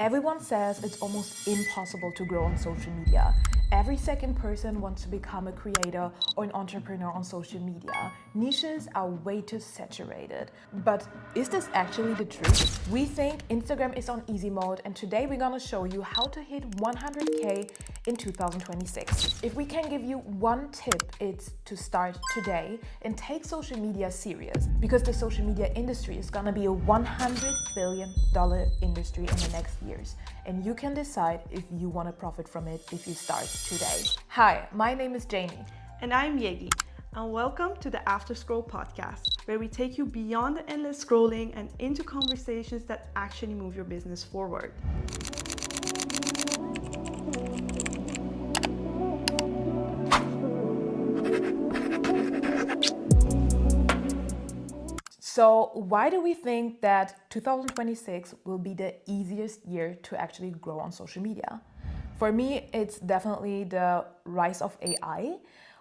Everyone says it's almost impossible to grow on social media. Every second person wants to become a creator or an entrepreneur on social media. Niches are way too saturated. But is this actually the truth? We think Instagram is on easy mode, and today we're gonna show you how to hit 100K in 2026. If we can give you one tip, it's to start today and take social media serious, because the social media industry is gonna be a $100 billion industry in the next years. And you can decide if you want to profit from it if you start today. Hi, my name is Jamie. And I'm Yegi. And welcome to the After Scroll podcast, where we take you beyond the endless scrolling and into conversations that actually move your business forward. So why do we think that 2026 will be the easiest year to actually grow on social media? For me, it's definitely the rise of AI.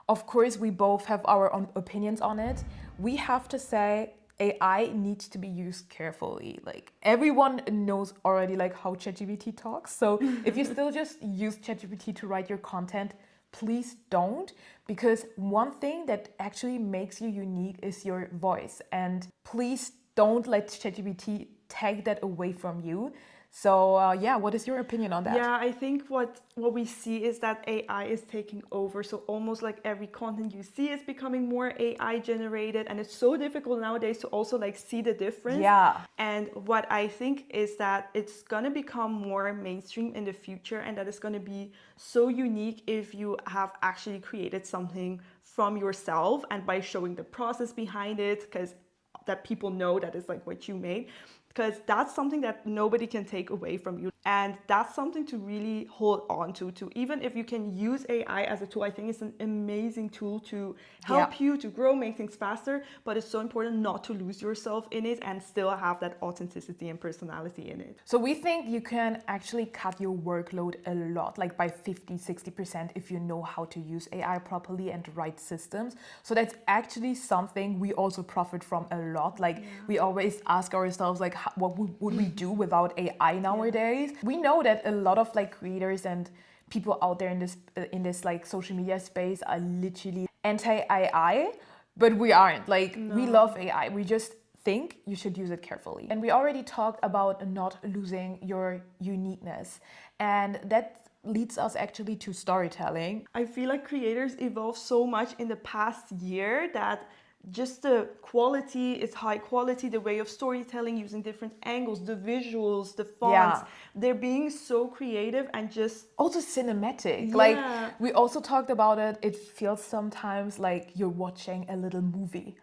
Of course, we both have our own opinions on it. We have to say AI needs to be used carefully. Like, everyone knows already like how ChatGPT talks. So if you still just use ChatGPT to write your content, please don't, because one thing that actually makes you unique is your voice. And please don't let ChatGPT take that away from you. So what is your opinion on that? Yeah, I think what we see is that AI is taking over. So almost like every content you see is becoming more AI generated, and it's so difficult nowadays to also like see the difference. Yeah. And what I think is that it's gonna become more mainstream in the future, and that it's gonna be so unique if you have actually created something from yourself and by showing the process behind it, because that people know that is like what you made, because that's something that nobody can take away from you. And that's something to really hold on to even if you can use AI as a tool. I think it's an amazing tool to help you to grow, make things faster, but it's so important not to lose yourself in it and still have that authenticity and personality in it. So we think you can actually cut your workload a lot, like by 50-60%, if you know how to use AI properly and right systems. So that's actually something we also profit from a lot. Like, we always ask ourselves, like, what would we do without AI nowadays? We know that a lot of like creators and people out there in this like social media space are literally anti-AI, but we aren't. Like, we love AI. We just think you should use it carefully. And we already talked about not losing your uniqueness, and that leads us actually to storytelling. I feel like creators evolved so much in the past year that just the quality is high quality, the way of storytelling, using different angles, the visuals, the fonts, they're being so creative and just also cinematic. Like, we also talked about it, it feels sometimes like you're watching a little movie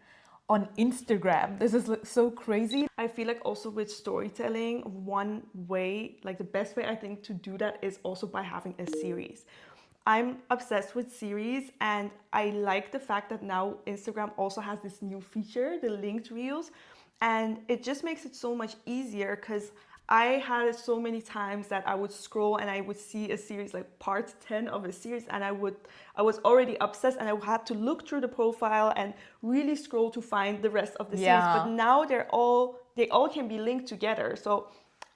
on Instagram. This is so crazy. I feel like also with storytelling, one way, like the best way I think to do that is also by having a series. I'm obsessed with series, and I like the fact that now Instagram also has this new feature, the linked reels, and it just makes it so much easier, because I had it so many times that I would scroll and I would see a series like part 10 of a series, and I was already obsessed, and I had to look through the profile and really scroll to find the rest of the series. But now they all can be linked together. So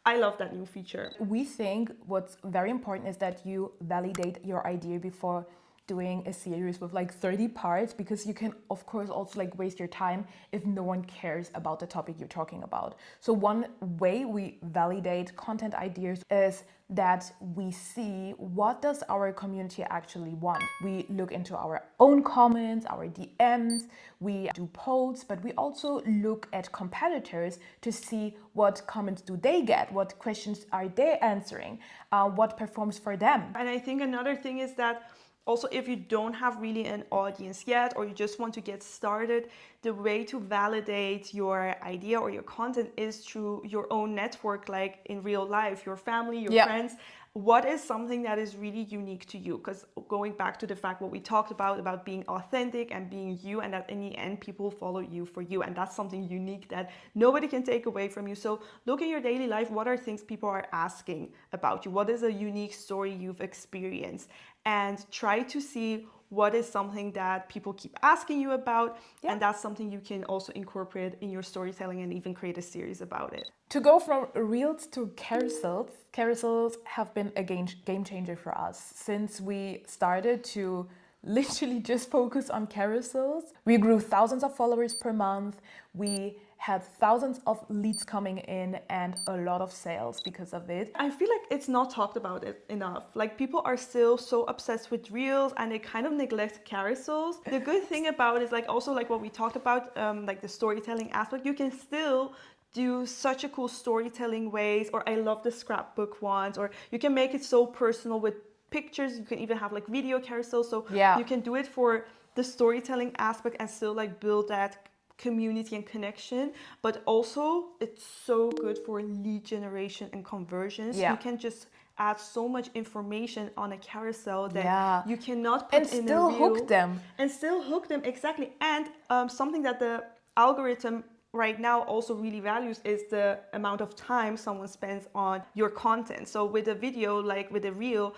I love that new feature. We think what's very important is that you validate your idea before doing a series with like 30 parts, because you can of course also like waste your time if no one cares about the topic you're talking about. So one way we validate content ideas is that we see what does our community actually want. We look into our own comments, our DMs, we do polls, but we also look at competitors to see what comments do they get, what questions are they answering, what performs for them. And I think another thing is that also, if you don't have really an audience yet, or you just want to get started, the way to validate your idea or your content is through your own network, like in real life, your family, your friends. What is something that is really unique to you? Because going back to the fact what we talked about being authentic and being you, and that in the end people follow you for you, and that's something unique that nobody can take away from you. So look in your daily life, what are things people are asking about you? What is a unique story you've experienced? And try to see what is something that people keep asking you about, Yeah. and that's something you can also incorporate in your storytelling and even create a series about it. To go from reels to carousels, carousels have been a game changer for us. Since we started to literally just focus on carousels, we grew thousands of followers per month. We had thousands of leads coming in and a lot of sales because of it. I feel like it's not talked about it enough. Like, people are still so obsessed with reels and they kind of neglect carousels. The good thing about it is, like, also like what we talked about, like the storytelling aspect, you can still do such a cool storytelling ways, or I love the scrapbook ones, or you can make it so personal with pictures. You can even have like video carousels, so Yeah. you can do it for the storytelling aspect and still like build that community and connection. But also it's so good for lead generation and conversions. Yeah. You can just add so much information on a carousel that Yeah. you cannot put And in a still reel. hook them. And still hook them, exactly. And something that the algorithm right now also really values is the amount of time someone spends on your content. So with a video, like with a reel,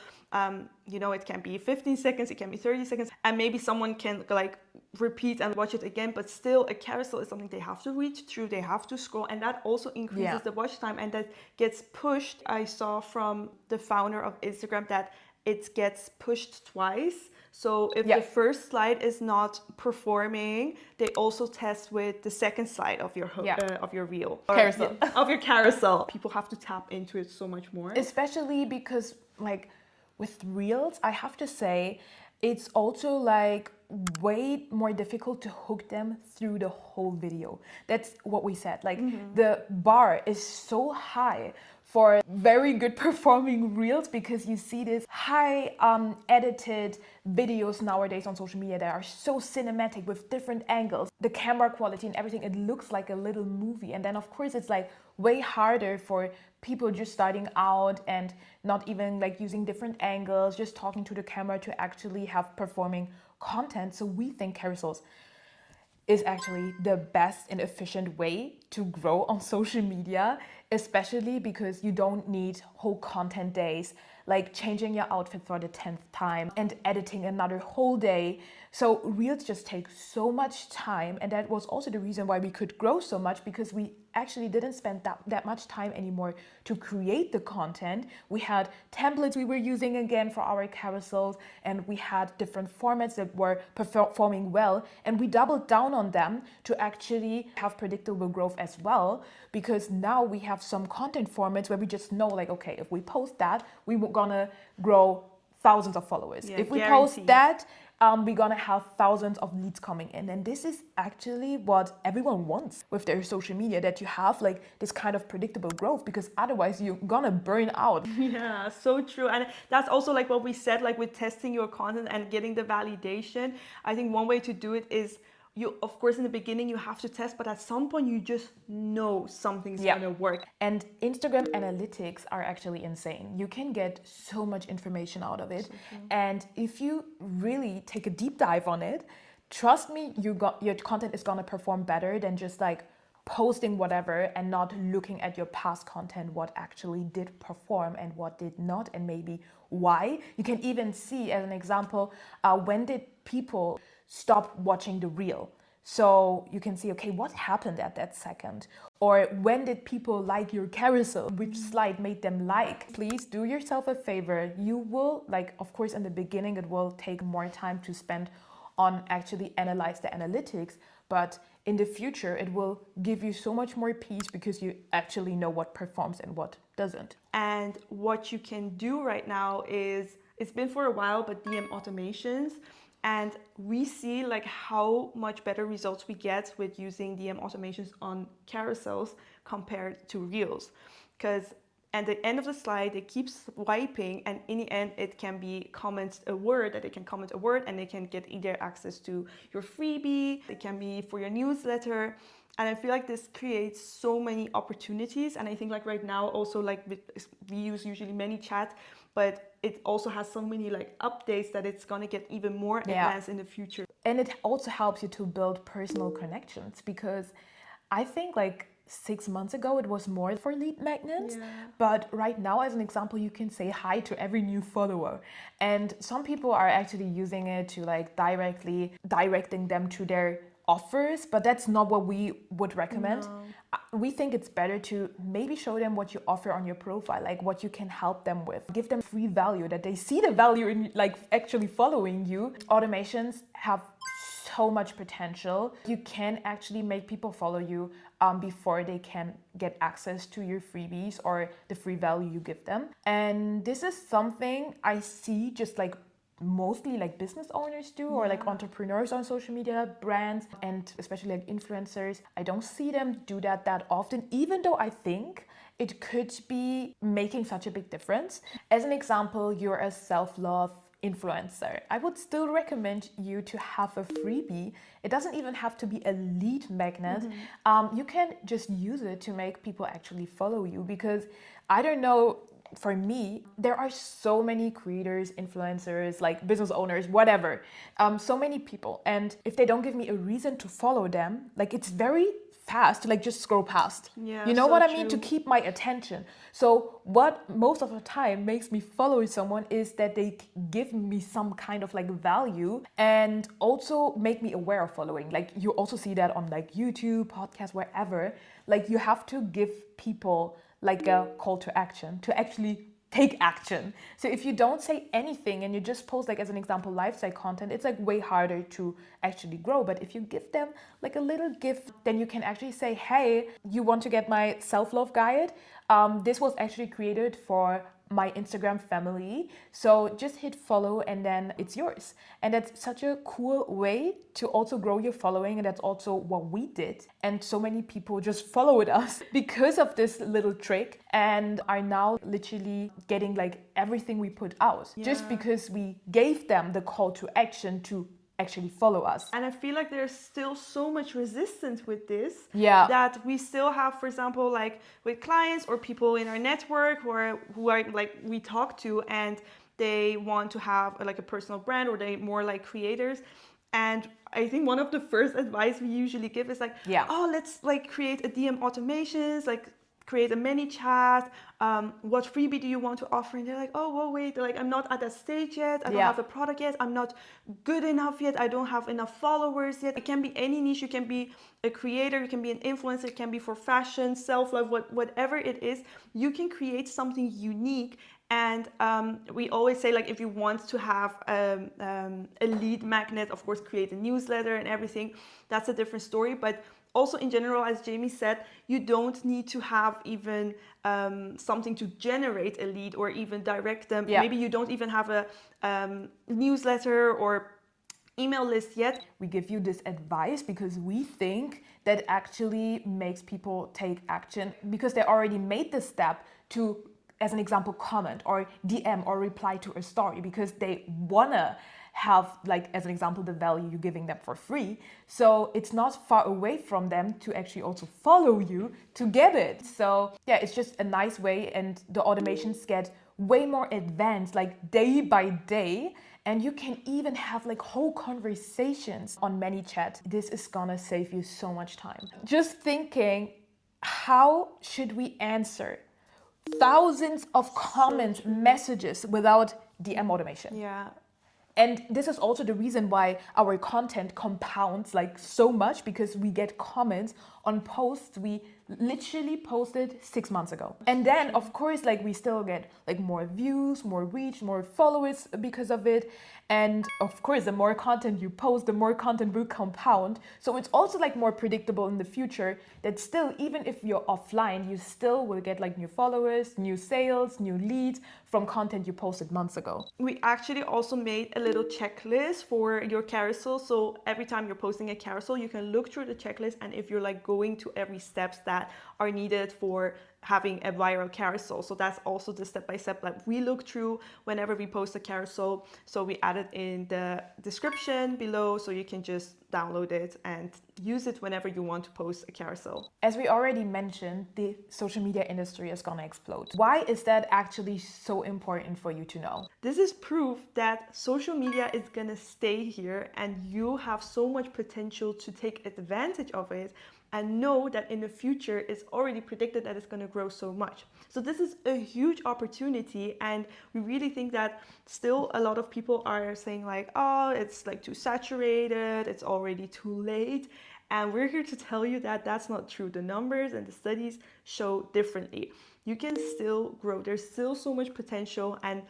you know, it can be 15 seconds, it can be 30 seconds, and maybe someone can like repeat and watch it again, but still a carousel is something they have to read through, they have to scroll, and that also increases the watch time, and that gets pushed. I saw from the founder of Instagram that it gets pushed twice. So if the first slide is not performing, they also test with the second slide of your of your reel, Carousel. of your carousel. People have to tap into it so much more. Especially because, like, with reels, I have to say, it's also like way more difficult to hook them through the whole video. That's what we said. Like, the bar is so high for very good performing reels, because you see this high edited videos nowadays on social media that are so cinematic with different angles, the camera quality and everything. It looks like a little movie. And then of course it's like way harder for people just starting out and not even like using different angles, just talking to the camera, to actually have performing content. So we think carousels is actually the best and efficient way to grow on social media, especially because you don't need whole content days, like changing your outfit for the 10th time and editing another whole day. So reels just take so much time, and that was also the reason why we could grow so much, because we actually didn't spend that much time anymore to create the content. We had templates we were using again for our carousels, and we had different formats that were performing well, and we doubled down on them to actually have predictable growth as well, because now we have some content formats where we just know, like, okay, if we post that, we're gonna grow thousands of followers. Yeah, if we guaranteed. post that, we're gonna have thousands of leads coming in. And this is actually what everyone wants with their social media, that you have like this kind of predictable growth, because otherwise you're gonna burn out. Yeah, so true. And that's also like what we said, like with testing your content and getting the validation. I think one way to do it is, you, of course, in the beginning you have to test, but at some point you just know something's gonna work. And Instagram analytics are actually insane. You can get so much information out of it. And if you really take a deep dive on it, trust me, your content is gonna perform better than just like posting whatever and not looking at your past content, what actually did perform and what did not, and maybe why. You can even see, as an example, when did people stop watching the reel. So you can see, okay, what happened at that second? Or when did people like your carousel? Which slide made them like? Please do yourself a favor. You will, like, of course, in the beginning, it will take more time to spend on actually analyze the analytics, but in the future, it will give you so much more peace, because you actually know what performs and what doesn't. And what you can do right now is, it's been for a while, but DM automations. And we see like how much better results we get with using DM automations on carousels compared to reels. Because at the end of the slide, it keeps swiping, and in the end, it can be comment a word, that they can comment a word, and they can get either access to your freebie, it can be for your newsletter. And I feel like this creates so many opportunities. And I think like right now also, like we use usually ManyChat, but it also has so many like updates that it's gonna get even more advanced in the future. And it also helps you to build personal connections, because I think like 6 months ago, it was more for lead magnets. Yeah. But right now, as an example, you can say hi to every new follower. And some people are actually using it to like directly directing them to their offers, but that's not what we would recommend. No. We think it's better to maybe show them what you offer on your profile, like what you can help them with. Give them free value, that they see the value in like actually following you. Automations have so much potential. You can actually make people follow you before they can get access to your freebies or the free value you give them. And this is something I see just like mostly like business owners do, or like entrepreneurs on social media, brands, and especially like influencers. I don't see them do that often, even though I think it could be making such a big difference. As an example, you're a self-love influencer. I would still recommend you to have a freebie. It doesn't even have to be a lead magnet. You can just use it to make people actually follow you, because I don't know, for me, there are so many creators, influencers, like business owners, whatever, so many people. And if they don't give me a reason to follow them, like it's very fast to like just scroll past. Yeah, you know so what I mean? To true. keep my attention. So what most of the time makes me follow someone is that they give me some kind of like value, and also make me aware of following. Like you also see that on like YouTube, podcasts, wherever. Like you have to give people like a call to action to actually take action. So if you don't say anything and you just post, like as an example, lifestyle content, it's like way harder to actually grow. But if you give them like a little gift, then you can actually say, hey, you want to get my self-love guide? This was actually created for my Instagram family, so just hit follow and then it's yours. And that's such a cool way to also grow your following, and that's also what we did. And so many people just followed us because of this little trick, and are now literally getting like everything we put out, just because we gave them the call to action to actually follow us. And I feel like there's still so much resistance with this, Yeah. that we still have, for example, like with clients or people in our network who are like we talk to, and they want to have like a personal brand, or they more like creators. And I think one of the first advice we usually give is like, oh, let's like create a DM automations, like create a mini chat. What freebie do you want to offer? And they're like, oh, well, wait, like I'm not at that stage yet. I don't have a product yet. I'm not good enough yet. I don't have enough followers yet. It can be any niche. You can be a creator. You can be an influencer. It can be for fashion, self-love, whatever it is. You can create something unique. And we always say, like, if you want to have a lead magnet, of course, create a newsletter and everything. That's a different story. But also in general, as Jamie said, you don't need to have even something to generate a lead or even direct them. Maybe you don't even have a newsletter or email list yet. We give you this advice because we think that actually makes people take action, because they already made the step to, as an example, comment or DM or reply to a story, because they wanna have, like, as an example, the value you're giving them for free. So it's not far away from them to actually also follow you to get it. So yeah, it's just a nice way, and the automations get way more advanced, like day by day. And you can even have like whole conversations on ManyChat. This is gonna save you so much time. Just thinking, how should we answer thousands of comments, messages without DM automation? Yeah. And this is also the reason why our content compounds like so much, because we get comments on posts we literally posted 6 months ago. And then of course, like, we still get like more views, more reach, more followers because of it. And of course, the more content you post, the more content will compound. So it's also like more predictable in the future that still, even if you're offline, you still will get like new followers, new sales, new leads from content you posted months ago. We actually also made a little checklist for your carousel. So every time you're posting a carousel, you can look through the checklist, and if you're like going to every steps that are needed for having a viral carousel. So that's also the step-by-step that we look through whenever we post a carousel. So we added in the description below, so you can just download it and use it whenever you want to post a carousel. As we already mentioned, the social media industry is gonna explode. Why is that actually so important for you to know? This is proof that social media is gonna stay here, and you have so much potential to take advantage of it and know that in the future it's already predicted that it's going to grow so much. So this is a huge opportunity, and we really think that still a lot of people are saying like, oh, it's like too saturated, it's already too late. And we're here to tell you that that's not true. The numbers and the studies show differently. You can still grow. There's still so much potential, and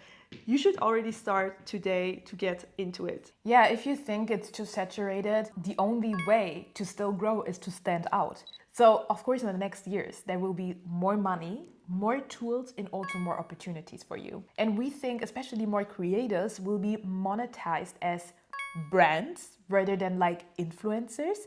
you should already start today to get into it. Yeah, if you think it's too saturated, the only way to still grow is to stand out. So, of course, in the next years, there will be more money, more tools, and also more opportunities for you. And we think especially more creators will be monetized as brands rather than like influencers,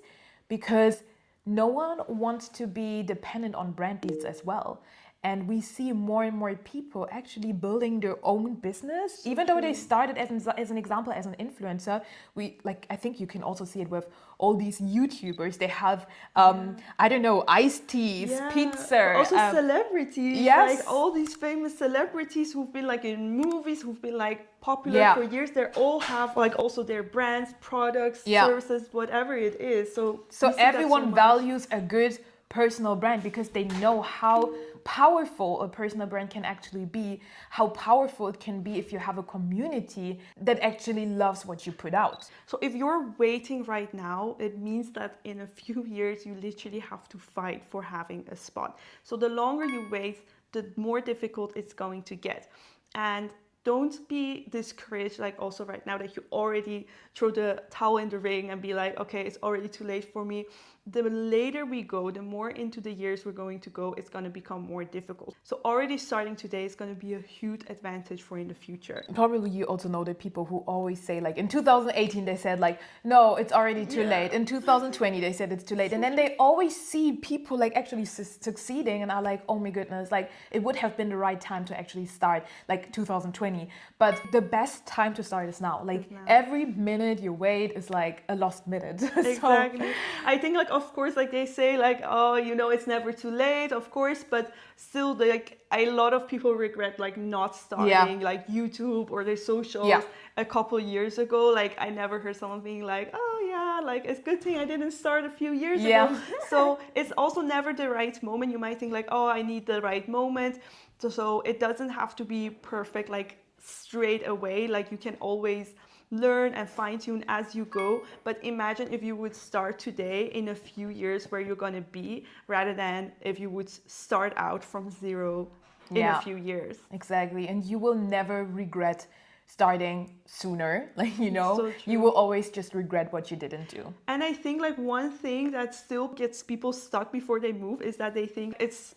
because no one wants to be dependent on brand deals as well. And we see more and more people actually building their own business, even though they started as an example as an influencer. We like, I think you can also see it with all these YouTubers. They have I don't know, iced teas, pizza, But also celebrities. yes. Like all these famous celebrities who've been like in movies, who've been like popular for years. They all have like also their brands, products, services, whatever it is. So everyone values a good personal brand because they know how powerful a personal brand can actually be, how powerful it can be if you have a community that actually loves what you put out. So if you're waiting right now, it means that in a few years you literally have to fight for having a spot. So the longer you wait, the more difficult it's going to get. And don't be discouraged, like also right now, that you already throw the towel in the ring and be like, okay, it's already too late for me. The later we go, the more into the years we're going to go, it's going to become more difficult. So already starting today is going to be a huge advantage for in the future. Probably you also know the people who always say like in 2018 they said like, no, it's already too late. In 2020 they said it's too late. And then they always see people like actually succeeding and are like, oh my goodness, like it would have been the right time to actually start, like 2020. But the best time to start is now. Like every minute you wait is like a lost minute. Exactly. I think like, of course, like they say like, oh, you know, it's never too late, of course, but still like a lot of people regret like not starting like YouTube or their socials a couple years ago. Like I never heard someone being like, oh yeah, like it's a good thing I didn't start a few years ago. So it's also never the right moment. You might think like, oh, I need the right moment. So it doesn't have to be perfect like straight away. Like you can always learn and fine-tune as you go. But imagine if you would start today, in a few years where you're going to be, rather than if you would start out from zero in a few years. Exactly. And you will never regret starting sooner. Like, you know, So you will always just regret what you didn't do. And I think like one thing that still gets people stuck before they move is that they think it's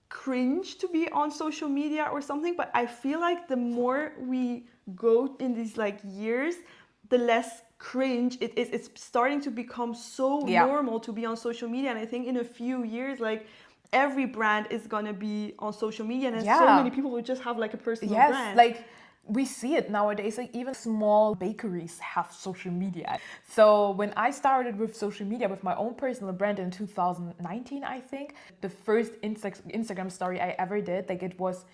cringe to be on social media or something. But I feel like the more we go in these like years, the less cringe it is. It's starting to become so normal to be on social media. And I think in a few years, like every brand is gonna be on social media, and so many people will just have like a personal brand. Like we see it nowadays, like even small bakeries have social media. So when I started with social media with my own personal brand in 2019, I think, the first Instagram story I ever did, like it was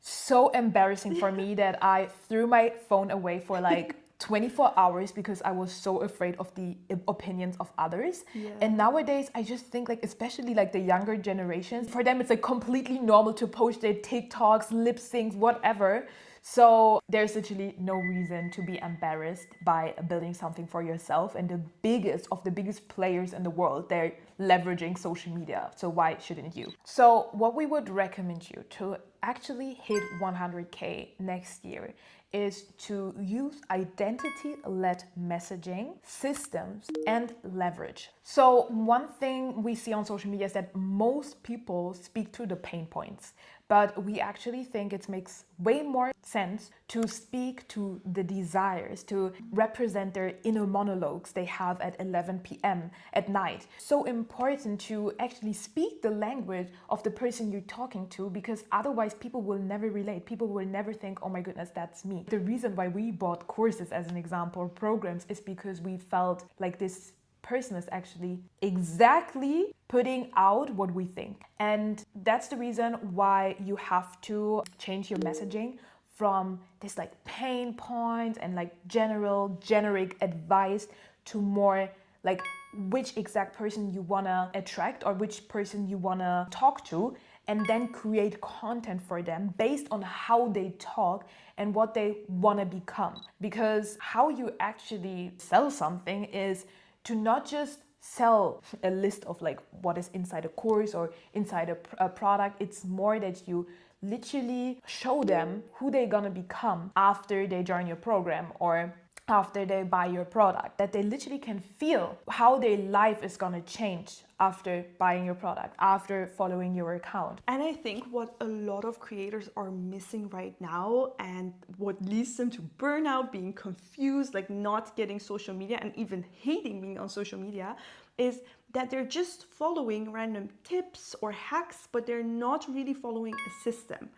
so embarrassing for me that I threw my phone away for like 24 hours because I was so afraid of the opinions of others. And nowadays I just think like, especially like the younger generations, for them it's like completely normal to post their TikToks, lip syncs, whatever. So there's literally no reason to be embarrassed by building something for yourself. And the biggest of the biggest players in the world, they're leveraging social media. So why shouldn't you? So what we would recommend you to actually hit 100K next year is to use identity-led messaging, systems, and leverage. So one thing we see on social media is that most people speak to the pain points, but we actually think it makes way more sense to speak to the desires, to represent their inner monologues they have at 11 p.m. at night. So important to actually speak the language of the person you're talking to, because otherwise people will never relate. People will never think, oh my goodness, that's me. The reason why we bought courses, as an example, or programs, is because we felt like this person is actually exactly putting out what we think. And that's the reason why you have to change your messaging from this like pain points and like generic advice to more like which exact person you want to attract or which person you want to talk to, and then create content for them based on how they talk and what they want to become. Because how you actually sell something is to not just sell a list of like what is inside a course or inside a product. It's more that you literally show them who they're gonna become after they join your program or after they buy your product, that they literally can feel how their life is gonna change after buying your product, after following your account. And I think what a lot of creators are missing right now, and what leads them to burnout, being confused, like not getting social media and even hating being on social media, is that they're just following random tips or hacks, but they're not really following a system.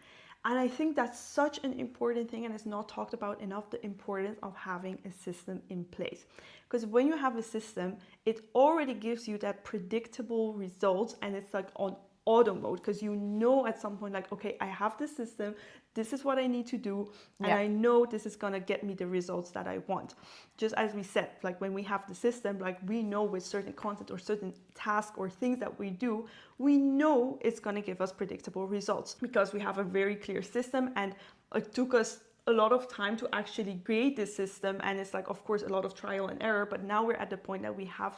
And I think that's such an important thing, and it's not talked about enough, the importance of having a system in place. Because when you have a system, it already gives you that predictable results, and it's like on auto mode, because you know at some point, like, okay, I have this system, this is what I need to do, and I know this is gonna get me the results that I want. Just as we said, like when we have the system, like we know with certain content or certain tasks or things that we do, we know it's gonna give us predictable results because we have a very clear system, and it took us a lot of time to actually create this system, and it's like, of course, a lot of trial and error, but now we're at the point that we have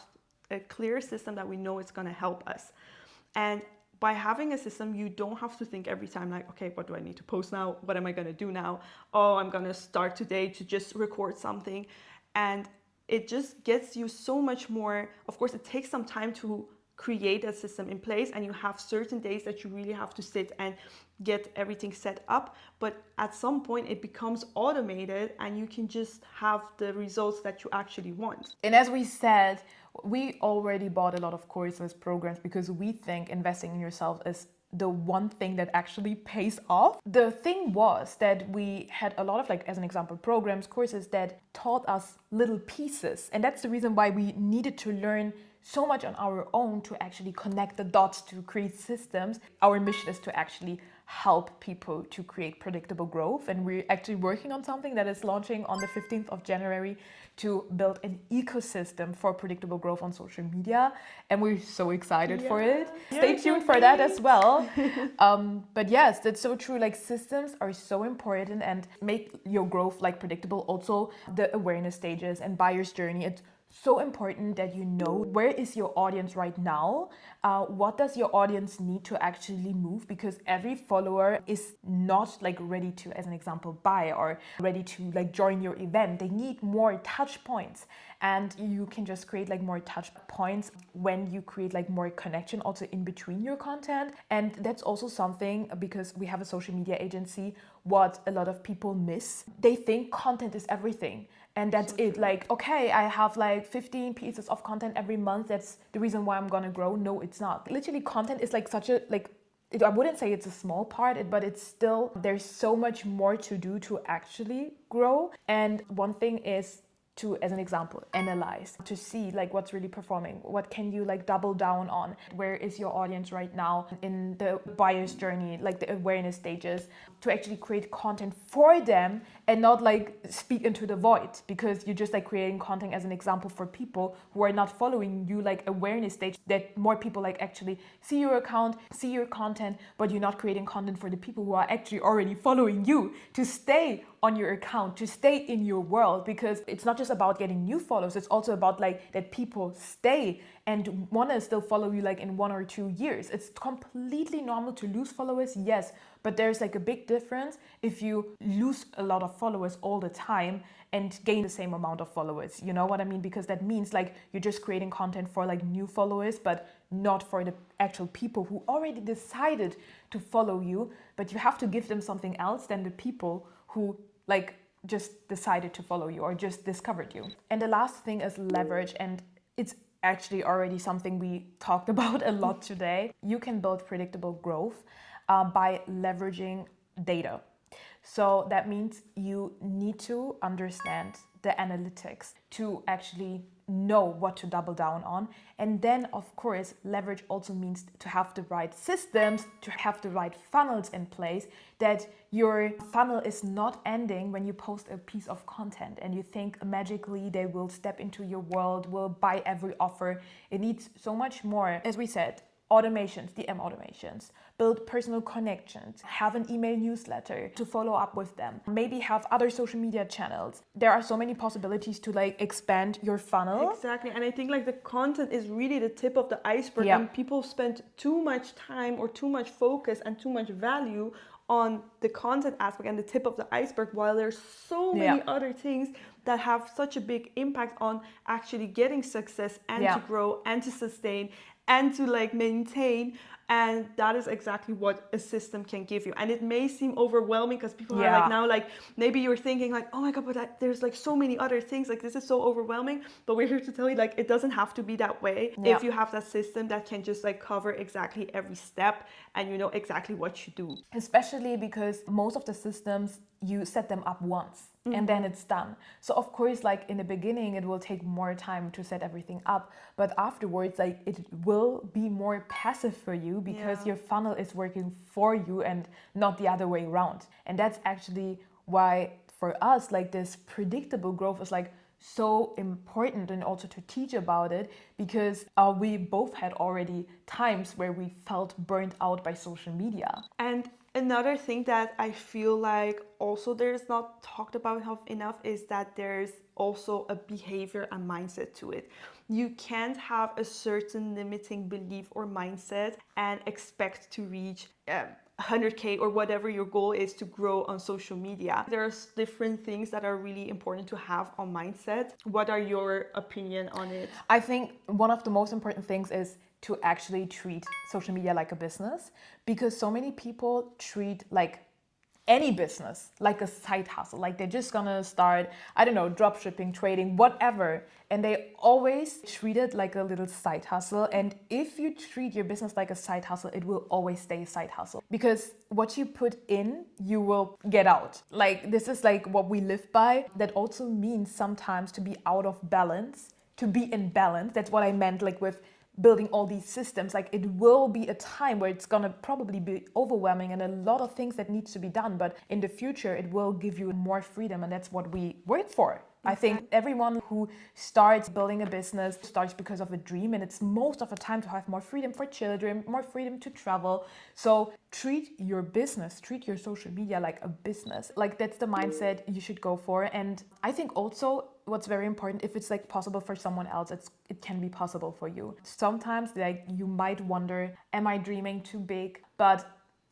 a clear system that we know it's gonna help us. And by having a system, you don't have to think every time like, okay, what do I need to post now? What am I going to do now? Oh, I'm going to start today to just record something. And it just gets you so much more. Of course, it takes some time to create a system in place, and you have certain days that you really have to sit and get everything set up. But at some point it becomes automated, and you can just have the results that you actually want. And as we said, we already bought a lot of courses, programs, because we think investing in yourself is the one thing that actually pays off. The thing was that we had a lot of, like, as an example, programs, courses that taught us little pieces. And that's the reason why we needed to learn so much on our own to actually connect the dots to create systems. Our mission is to actually help people to create predictable growth. And we're actually working on something that is launching on the 15th of January to build an ecosystem for predictable growth on social media. And we're so excited for it. Stay tuned for that as well. But yes, that's so true. Like, systems are so important and make your growth like predictable. Also, the awareness stages and buyer's journey. It's so important that you know where is your audience right now, what does your audience need to actually move, because every follower is not like ready to, as an example, buy or ready to like join your event. They need more touch points, and you can just create like more touch points when you create like more connection also in between your content. And that's also something, because we have a social media agency, what a lot of people miss. They think content is everything. And that's it. Like, okay, I have like 15 pieces of content every month. That's the reason why I'm gonna grow. No, it's not. Literally, content is like such a, like, I wouldn't say it's a small part, but it's still, there's so much more to do to actually grow. And one thing is to, as an example, analyze, to see like what's really performing. What can you like double down on? Where is your audience right now in the buyer's journey, like the awareness stages, to actually create content for them and not like speak into the void, because you're just like creating content, as an example, for people who are not following you, like awareness stage, that more people like actually see your account, see your content, but you're not creating content for the people who are actually already following you to stay on your account, to stay in your world. Because it's not just about getting new followers, it's also about like that people stay and want to still follow you like in 1 or 2 years. It's completely normal to lose followers, yes, but there's like a big difference if you lose a lot of followers all the time and gain the same amount of followers. You know what I mean? Because that means like you're just creating content for like new followers, but not for the actual people who already decided to follow you. But you have to give them something else than the people who like just decided to follow you or just discovered you. And the last thing is leverage, and it's actually already something we talked about a lot today. You can build predictable growth by leveraging data. So that means you need to understand the analytics to actually know what to double down on. And then, of course, leverage also means to have the right systems, to have the right funnels in place, that your funnel is not ending when you post a piece of content and you think magically they will step into your world, will buy every offer. It needs so much more. As we said, automations, DM automations, build personal connections, have an email newsletter to follow up with them, maybe have other social media channels. There are so many possibilities to like expand your funnel. Exactly. And I think like the content is really the tip of the iceberg, Yeah. and people spend too much time or too much focus and too much value on the content aspect and the tip of the iceberg, while there's so many other things that have such a big impact on actually getting success and to grow and to sustain and to like maintain. And that is exactly what a system can give you. And it may seem overwhelming because people are like now, like maybe you're thinking like, oh my God, but there's like so many other things, like this is so overwhelming. But we're here to tell you like it doesn't have to be that way if you have that system that can just like cover exactly every step and you know exactly what you do. Especially because most of the systems, you set them up once and then it's done. So of course, like in the beginning, it will take more time to set everything up, but afterwards, like it will be more passive for you because your funnel is working for you and not the other way around. And that's actually why for us, like this predictable growth is like so important, and also to teach about it because we both had already times where we felt burnt out by social media. And another thing that I feel like also there's not talked about enough is that there's also a behavior and mindset to it. You can't have a certain limiting belief or mindset and expect to reach 100K or whatever your goal is to grow on social media. There's different things that are really important to have on mindset. What are your opinion on it? I think one of the most important things is to actually treat social media like a business, because so many people treat like any business like a side hustle. Like they're just gonna start, I don't know, drop shipping, trading, whatever. And they always treat it like a little side hustle. And if you treat your business like a side hustle, it will always stay a side hustle, because what you put in, you will get out. Like this is like what we live by. That also means sometimes to be out of balance, to be in balance. That's what I meant like with building all these systems. Like it will be a time where it's gonna probably be overwhelming and a lot of things that needs to be done, but in the future it will give you more freedom, and that's what we work for. I think everyone who starts building a business starts because of a dream, and it's most of the time to have more freedom for children, more freedom to travel. So treat your business, treat your social media like a business. Like that's the mindset you should go for. And I think also what's very important, if it's like possible for someone else, it can be possible for you. Sometimes like you might wonder, am I dreaming too big? But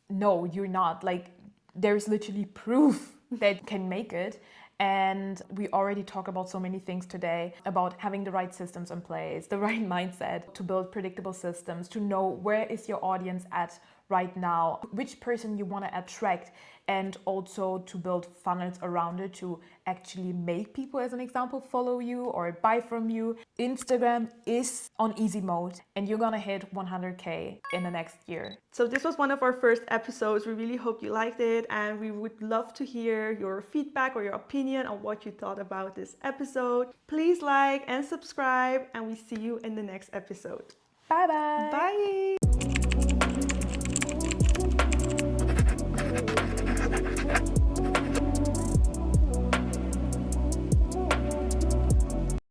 no, you're not. Like there's literally proof that can make it. And we already talked about so many things today about having the right systems in place, the right mindset to build predictable systems, to know where is your audience at right now, which person you want to attract, and also to build funnels around it to actually make people, as an example, follow you or buy from you. Instagram is on easy mode and you're gonna hit 100K in the next year. So this was one of our first episodes. We really hope you liked it, and we would love to hear your feedback or your opinion on what you thought about this episode. Please like and subscribe, and we see you in the next episode. Bye bye. Bye.